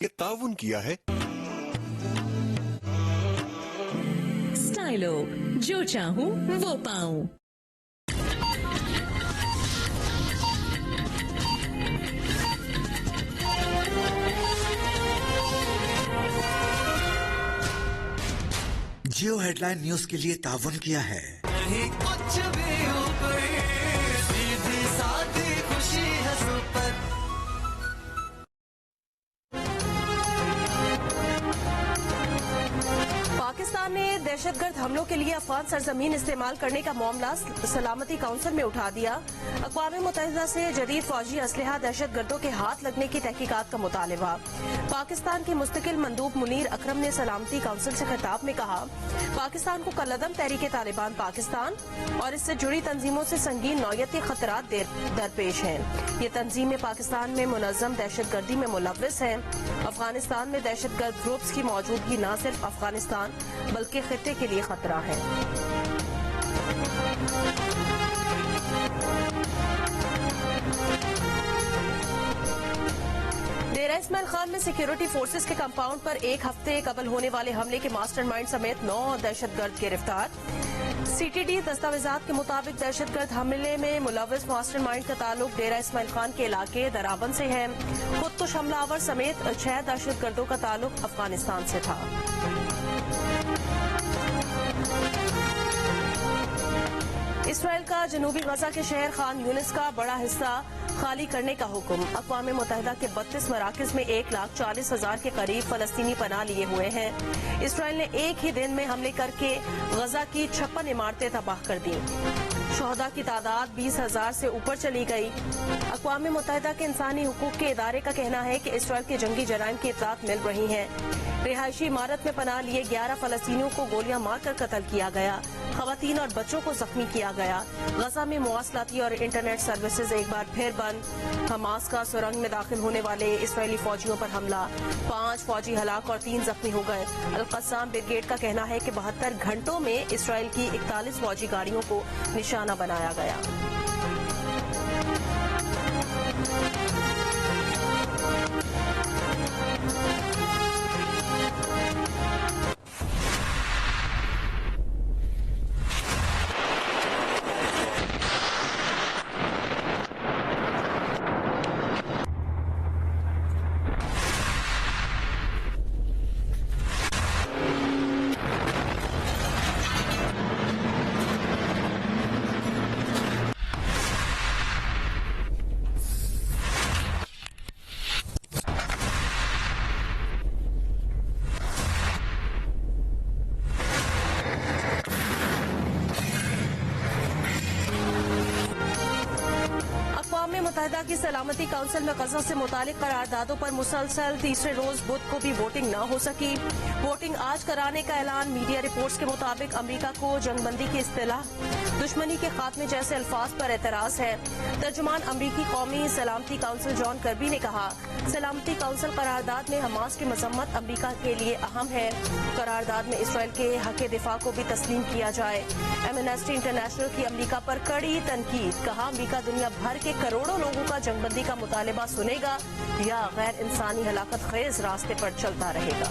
ये ताउन किया है। स्टाइलो, जो चाहूं वो पाऊं। जियो हेडलाइन न्यूज के लिए ताउन किया है। नहीं कुछ भी ऊपर, सीधी सादी खुशी है सुपर। पाकिस्तान ने दहशतगर्द हमलों के लिए अफगान सरजमीन इस्तेमाल करने का मामला सलामती काउंसिल में उठा दिया। अक़वाम मुत्तहिदा से जदीद फौजी असलहा दहशतगर्दों के हाथ लगने की तहकीकात का मुतालबा। पाकिस्तान के मुस्तकिल मंदूब मुनीर अकरम ने सलामती काउंसिल से खिताब में कहा, पाकिस्तान को कलअदम तहरीक तालिबान पाकिस्तान और इससे जुड़ी तंजीमों से संगीन नौयती खतरात दरपेश हैं। ये तंजीमें पाकिस्तान में मुनज़्ज़म दहशतगर्दी में मुलव्विस हैं। अफगानिस्तान में दहशतगर्द ग्रुप्स की मौजूदगी न सिर्फ अफगानिस्तान बल्कि खित्ते के लिए खतरा है। डेरा इस्माइल खान में सिक्योरिटी फोर्सेस के कंपाउंड पर एक हफ्ते कबल होने वाले हमले के मास्टरमाइंड समेत 9 दहशतगर्द गिरफ्तार। सीटीडी दस्तावेजात के मुताबिक दहशतगर्द हमले में मुलव्विस मास्टरमाइंड का ताल्लुक डेरा इस्माइल खान के इलाके दराबन से है। खुदकुश हमलावर समेत 6 दहशतगर्दों का ताल्लुक अफगानिस्तान से था। इसराइल का जनूबी गजा के शहर खान यूनिस का बड़ा हिस्सा खाली करने का हुक्म। अक़वाम मुत्तहिदा के 32 मराकज़ में 1,40,000 के करीब फलस्तीनी पनाह लिए हुए हैं। इसराइल ने एक ही दिन में हमले करके गजा की 56 इमारतें तबाह कर दी। शोहदा की तादाद 20,000 से ऊपर चली गई। अक़वाम मुत्तहिदा के इंसानी हुकूक के इदारे का कहना है कि इसराइल के जंगी जराइम की इत्तलात मिल रही हैं। रिहायशी इमारत में पनाह लिए 11 फलस्तीनियों को गोलियां मारकर कत्ल किया गया। खवातीन और बच्चों को जख्मी किया गया। गजा में मवासलाती और इंटरनेट सर्विसेज एक बार फिर बंद। हमास का सुरंग में दाखिल होने वाले इसराइली फौजियों पर हमला, 5 फौजी हलाक और 3 जख्मी हो गए। अल-क़स्साम ब्रिगेड का कहना है कि 72 घंटों में इसराइल की 41 फौजी गाड़ियों को निशाना बनाया गया। मुत्तहिदा की सलामती काउंसिल में गजा से मुतालिक करारदादों पर मुसलसल तीसरे रोज बुध को भी वोटिंग न हो सकी। वोटिंग आज कराने का ऐलान। मीडिया रिपोर्ट्स के मुताबिक अमेरिका को जंगबंदी की इस्तिलाह, दुश्मनी के खात्मे जैसे अल्फाज पर एतराज है। तर्जुमान अमरीकी कौमी सलामती काउंसिल जॉन कर्बी ने कहा, सलामती काउंसिल करारदाद में हमास की मजम्मत अमरीका के लिए अहम है। करारदाद में इसराइल के हक दिफा को भी तस्लीम किया जाए। एमनेस्टी इंटरनेशनल की अमरीका पर कड़ी तनकीद। कहा, अमरीका दुनिया भर के करोड़ों लोगों का जंगबंदी का मुतालबा सुनेगा या गैर इंसानी हलाकत खेज रास्ते पर चलता रहेगा।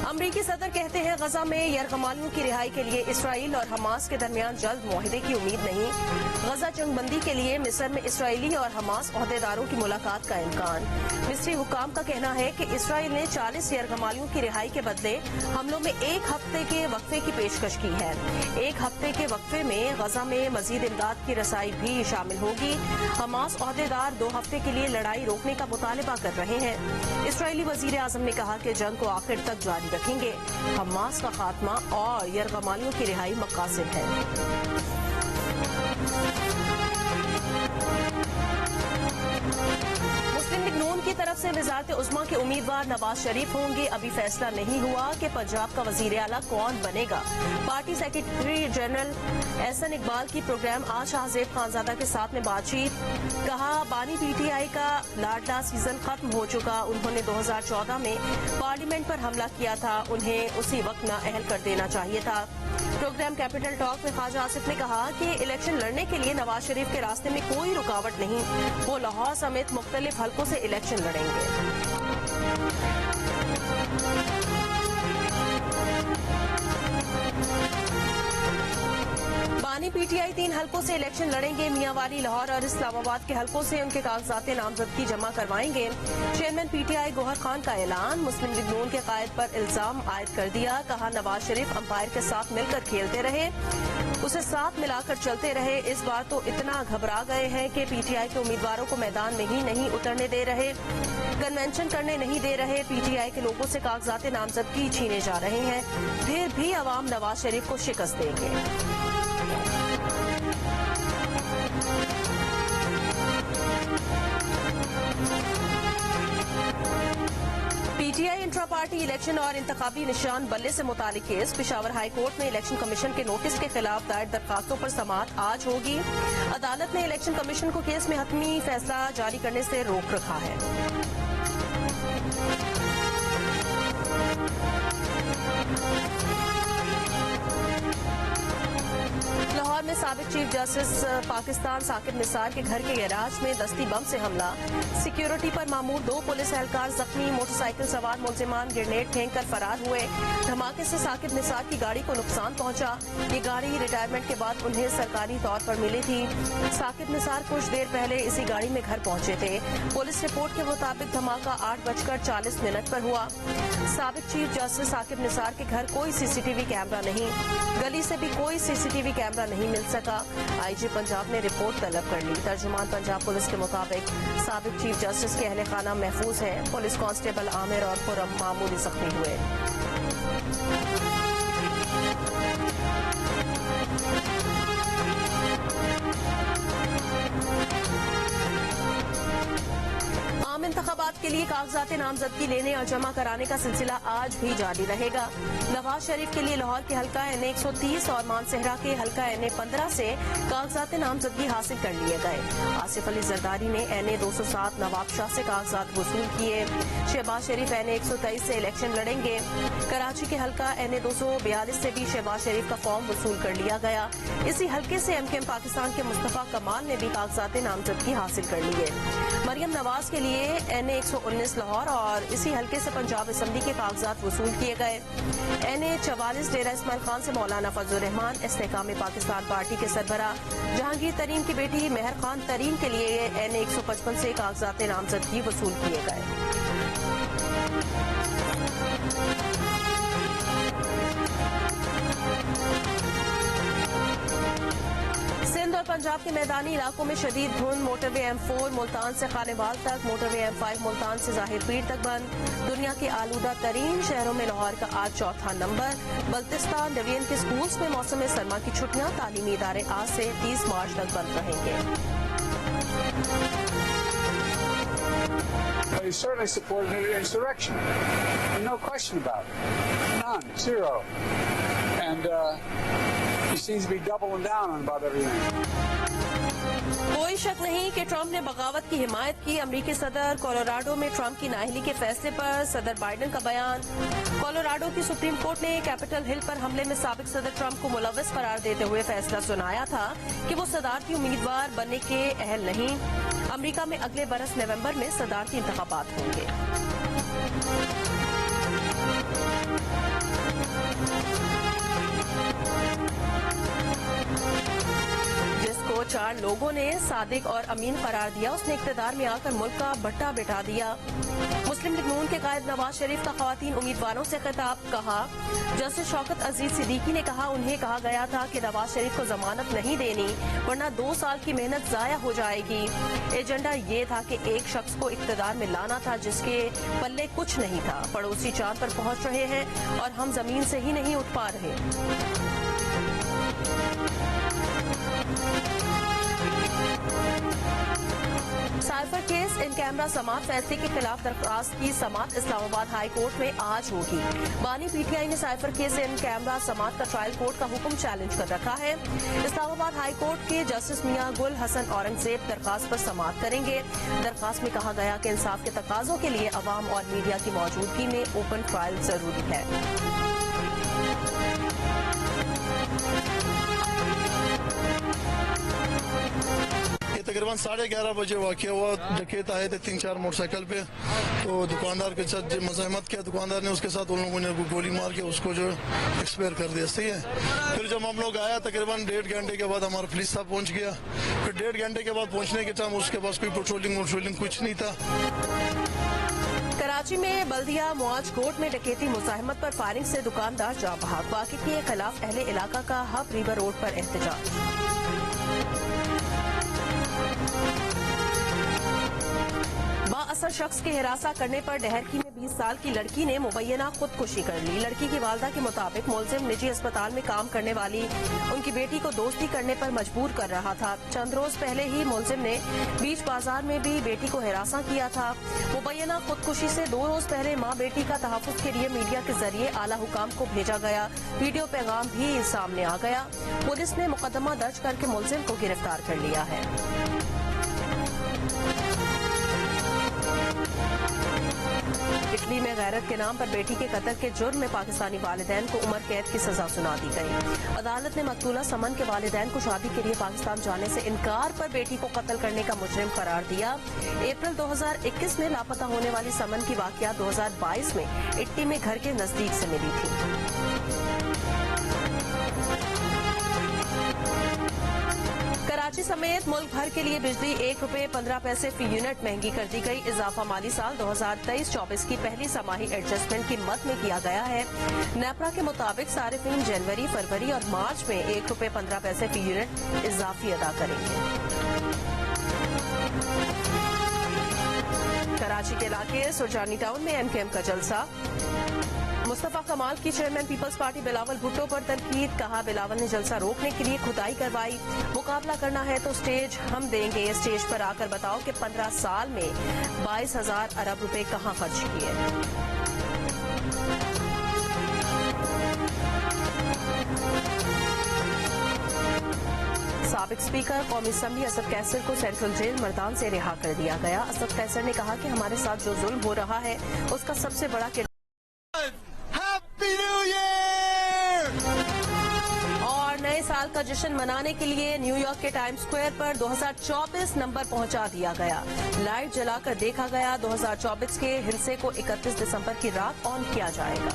अमरीकी सदर कहते हैं, गजा में यरगमालियों की रिहाई के लिए इसराइल और हमास के दरमियान जल्द मुआहदे की उम्मीद नहीं। गजा जंगबंदी के लिए मिस्र में इसराइली और हमास ओहदेदारों की मुलाकात का इम्कान। मिस्री हुकाम का कहना है कि इसराइल ने 40 यरगमालियों की रिहाई के बदले हमलों में 1 हफ्ते के वक्फे की पेशकश की है। 1 हफ्ते के वक्फे में गजा में मजीद इमदाद की रसाई भी शामिल होगी। हमास ओहदेदार 2 हफ्ते के लिए लड़ाई रोकने का मुतालबा कर रहे हैं। इसराइली वजीर आजम ने कहा कि जंग को आखिर तक जारी रखेंगे। हमास का खात्मा और यरगमालियों की रिहाई मकासद है। मुस्लिम लीग नून की तरफ से वज़ारत उज़्मा के उम्मीदवार नवाज शरीफ होंगे। अभी फैसला नहीं हुआ कि पंजाब का वज़ीर आला कौन बनेगा। Party secretary general Ahsan Iqbal की प्रोग्राम आज शाहजेब खानजादा के साथ में बातचीत। कहा, बानी पीटीआई का लाडला सीजन खत्म हो चुका। उन्होंने 2014 में पार्लियामेंट पर हमला किया था, उन्हें उसी वक्त नाअहल कर देना चाहिए था। प्रोग्राम कैपिटल टॉक में ख्वाजा आसिफ ने कहा कि इलेक्शन लड़ने के लिए नवाज शरीफ के रास्ते में कोई रुकावट नहीं, वो लाहौर समेत मुख्तलिफ हलकों से इलेक्शन लड़ेंगे। बानी पीटीआई 3 हलकों से इलेक्शन लड़ेंगे। मियांवाली, लाहौर और इस्लामाबाद के हलकों से उनके कागजात नामजदगी जमा करवाएंगे। चेयरमैन पीटीआई गौहर खान का ऐलान, मुस्लिम लीग नून के कायद पर इल्जाम आयद कर दिया। कहा नवाज शरीफ अंपायर के साथ मिलकर खेलते रहे, उसे साथ मिलाकर चलते रहे। इस बार तो इतना घबरा गए हैं कि पीटीआई के उम्मीदवारों को मैदान में ही नहीं उतरने दे रहे, कन्वेंशन करने नहीं दे रहे। पीटीआई के लोगों से कागजात नामजदगी छीने जा रहे हैं, फिर भी अवाम नवाज शरीफ को शिकस्त देंगे। पीटीआई इंट्रा पार्टी इलेक्शन और इंतखाबी निशान बल्ले से मुतालिक केस। पेशावर हाई कोर्ट में इलेक्शन कमीशन के नोटिस के खिलाफ दायर दरखास्तों पर समाअत आज होगी। अदालत ने इलेक्शन कमीशन को केस में हतमी फैसला जारी करने से रोक रखा है। लाहौर में साबिक चीफ जस्टिस पाकिस्तान साकिब निसार के घर के गैराज में दस्ती बम से हमला, सिक्योरिटी पर मामूर 2 पुलिस एहलकार जख्मी। मोटरसाइकिल सवार मुलजिमान ग्रेनेड फेंक कर फरार हुए। धमाके से साकिब निसार की गाड़ी को नुकसान पहुंचा। ये गाड़ी रिटायरमेंट के बाद उन्हें सरकारी तौर पर मिली थी। साकिब निसार कुछ देर पहले इसी गाड़ी में घर पहुंचे थे। पुलिस रिपोर्ट के मुताबिक धमाका 8:40 पर हुआ। साबिक चीफ जस्टिस साकिब निसार के घर कोई सीसीटीवी कैमरा नहीं, गली से भी कोई सीसीटीवी कैमरा नहीं मिल सका। आईजी पंजाब ने रिपोर्ट तलब कर ली। तर्जुमान पंजाब पुलिस के मुताबिक साबिक चीफ जस्टिस के अहले खाना महफूज है। पुलिस कांस्टेबल आमिर और खुरम मामूली जख्मी हुए। आम इंतखाबात के लिए कागजात नामजदगी लेने और जमा कराने का सिलसिला आज भी जारी रहेगा। नवाज शरीफ के लिए लाहौर के हल्का NA 130 और मानसहरा के हल्का NA 15 से कागजात नामजदगी हासिल कर लिए गए। आसिफ अली जरदारी ने NA 207 नवाब शाह से कागजात वसूल किए। शहबाज शरीफ NA 123 से इलेक्शन लड़ेंगे। कराची के हल्का NA 242 से भी शहबाज शरीफ का फॉर्म वसूल कर लिया गया। इसी हल्के से MKM पाकिस्तान के मुस्तफा कमाल ने भी कागजात नामजदगी हासिल कर लिए। मरियम नवाज के लिए NA 119 लाहौर और इसी हल्के से पंजाब असेंबली के कागजात वसूल किए गए। NA 44 डेरा इस्माइल खान से मौलाना फजलुर रहमान इस्तेकाम पाकिस्तान पार्टी के सरबरा जहांगीर तरीन की बेटी मेहर खान तरीन के लिए NA 155 से कागजात नामजदगी वसूल किए गए। सिंध और पंजाब के मैदानी इलाकों में शदीद धुंध। मोटरवे M4 मुल्तान से खानेवाल तक, मोटरवे M5 मुल्तान से जाहिर पीर तक बंद। दुनिया के आलूदा तरीन शहरों में लाहौर का आज चौथा नंबर। बल्तिस्तान डिवीजन के स्कूल्स में मौसम सरमा की छुट्टियां। तालीमी इदारे आज से 30 मार्च तक बंद रहेंगे। He certainly supported an insurrection. No question about it. None. Zero. And he seems to be doubling down on about everything. कोई शक नहीं कि ट्रंप ने बगावत की हिमायत की। अमरीकी सदर कोलोराडो में ट्रंप की नाअहली के फैसले पर सदर बाइडन का बयान। कोलोराडो की सुप्रीम कोर्ट ने कैपिटल हिल पर हमले में साबिक सदर ट्रंप को मुलव्वस करार देते हुए फैसला सुनाया था कि वो सदारती उम्मीदवार बनने के अहल नहीं। अमरीका में अगले बरस नवंबर में सदारती इंतखाबात होंगे। जिसको 4 लोगों ने सादिक और अमीन करार दिया, उसने इख्तिदार में आकर मुल्क का भट्टा बिठा दिया। मुस्लिम लीग नून के कायद नवाज शरीफ का खवातीन उम्मीदवारों से खिताब। कहा जस्टिस शौकत अजीज सिद्दीकी ने कहा उन्हें कहा गया था कि नवाज शरीफ को जमानत नहीं देनी वरना 2 साल की मेहनत जाया हो जाएगी। एजेंडा ये था कि एक शख्स को इख्तिदार में लाना था जिसके पल्ले कुछ नहीं था। पड़ोसी चांद पर पहुंच रहे हैं और हम जमीन से ही नहीं उठ पा रहे। साइफर केस इन कैमरा समाअत फैसले के खिलाफ दरख्वास्त की समाअत इस्लामाबाद हाई कोर्ट में आज होगी। बानी पीटीआई ने साइफर केस इन कैमरा समाअत का ट्रायल कोर्ट का हुक्म चैलेंज कर रखा है। इस्लामाबाद हाई कोर्ट के जस्टिस मियां गुल हसन औरंगजेब दरख्वास्त पर समाअत करेंगे। दरख्वास्त में कहा गया कि इंसाफ के तकाजों के लिए अवाम और मीडिया की मौजूदगी में ओपन ट्रायल जरूरी है। तकरीबन 11:30 बजे वाक़या हुआ। डकैत आए थे 3-4 मोटरसाइकिल पे, तो दुकानदार के साथ मज़ाहमत किया दुकानदार ने, उसके साथ उन लोगों ने गोली मार के उसको जो एक्सपायर कर दिया। सही है। फिर जब हम लोग आया तकरीबन 1.5 घंटे के बाद हमारा पुलिस साहब पहुंच गया। फिर 1.5 घंटे के बाद पहुंचने के टाइम उसके पास कोई पेट्रोलिंग कुछ नहीं था। कराची में बल्दिया मुआज कोर्ट में डकैती मुज़ाहमत पर फायरिंग से दुकानदार जा भाग। वाक़े के खिलाफ अहले इलाका का हब रिवर रोड पर एहतजाज। बाअसर शख्स के हिरासा करने पर डहरकी में 20 साल की लड़की ने मुबैना खुदकुशी कर ली। लड़की की वालदा के मुताबिक मुलजिम निजी अस्पताल में काम करने वाली उनकी बेटी को दोस्ती करने पर मजबूर कर रहा था। चंद रोज पहले ही मुलजिम ने बीच बाजार में भी बेटी को हिरासा किया था। मुबैना खुदकुशी से 2 रोज पहले मां बेटी का तहफ्फुज के लिए मीडिया के जरिए आला हुकाम को भेजा गया वीडियो पैगाम भी सामने आ गया। पुलिस ने मुकदमा दर्ज करके मुलजिम को गिरफ्तार कर लिया है। इटली में गैरत के नाम पर बेटी के कत्ल के जुर्म में पाकिस्तानी वालिदैन को उम्र कैद की सजा सुना दी गई। अदालत ने मकतूला समन के वालिदैन को शादी के लिए पाकिस्तान जाने से इनकार पर बेटी को कत्ल करने का मुजरिम करार दिया। अप्रैल 2021 में लापता होने वाली समन की वाकयात 2022 में इटली में घर के नजदीक से मिली थी। कराची समेत मुल्क भर के लिए बिजली ₹1.15 फी यूनिट महंगी कर दी गई। इजाफा माली साल 2023-24 की पहली समाही एडजस्टमेंट की मद में किया गया है। नेपरा के मुताबिक सारिफीन जनवरी, फरवरी और मार्च में ₹1.15 फी यूनिट इजाफी अदा करेंगे। कराची के इलाके सुरजानी टाउन में MKM का जलसा। मुस्तफा कमाल की chairman peoples party Bilawal Bhutto पर तनकीद। कहा बिलावल ने जलसा रोकने के लिए खुदाई करवाई। मुकाबला करना है तो स्टेज हम देंगे। स्टेज पर आकर बताओ कि 15 साल में 22,000 अरब रुपए कहां खर्च किए। साबिक स्पीकर कौमी असम्बली असद कैसर को सेंट्रल जेल मर्दान से रिहा कर दिया गया। असद कैसर ने कहा कि हमारे साथ जो जुल्म हो रहा है उसका सबसे बड़ा और नए साल का जश्न मनाने के लिए न्यूयॉर्क के टाइम्स स्क्वायर पर 2024 नंबर पहुंचा दिया गया। लाइट जलाकर देखा गया। 2024 के हिस्से को 31 दिसंबर की रात ऑन किया जाएगा।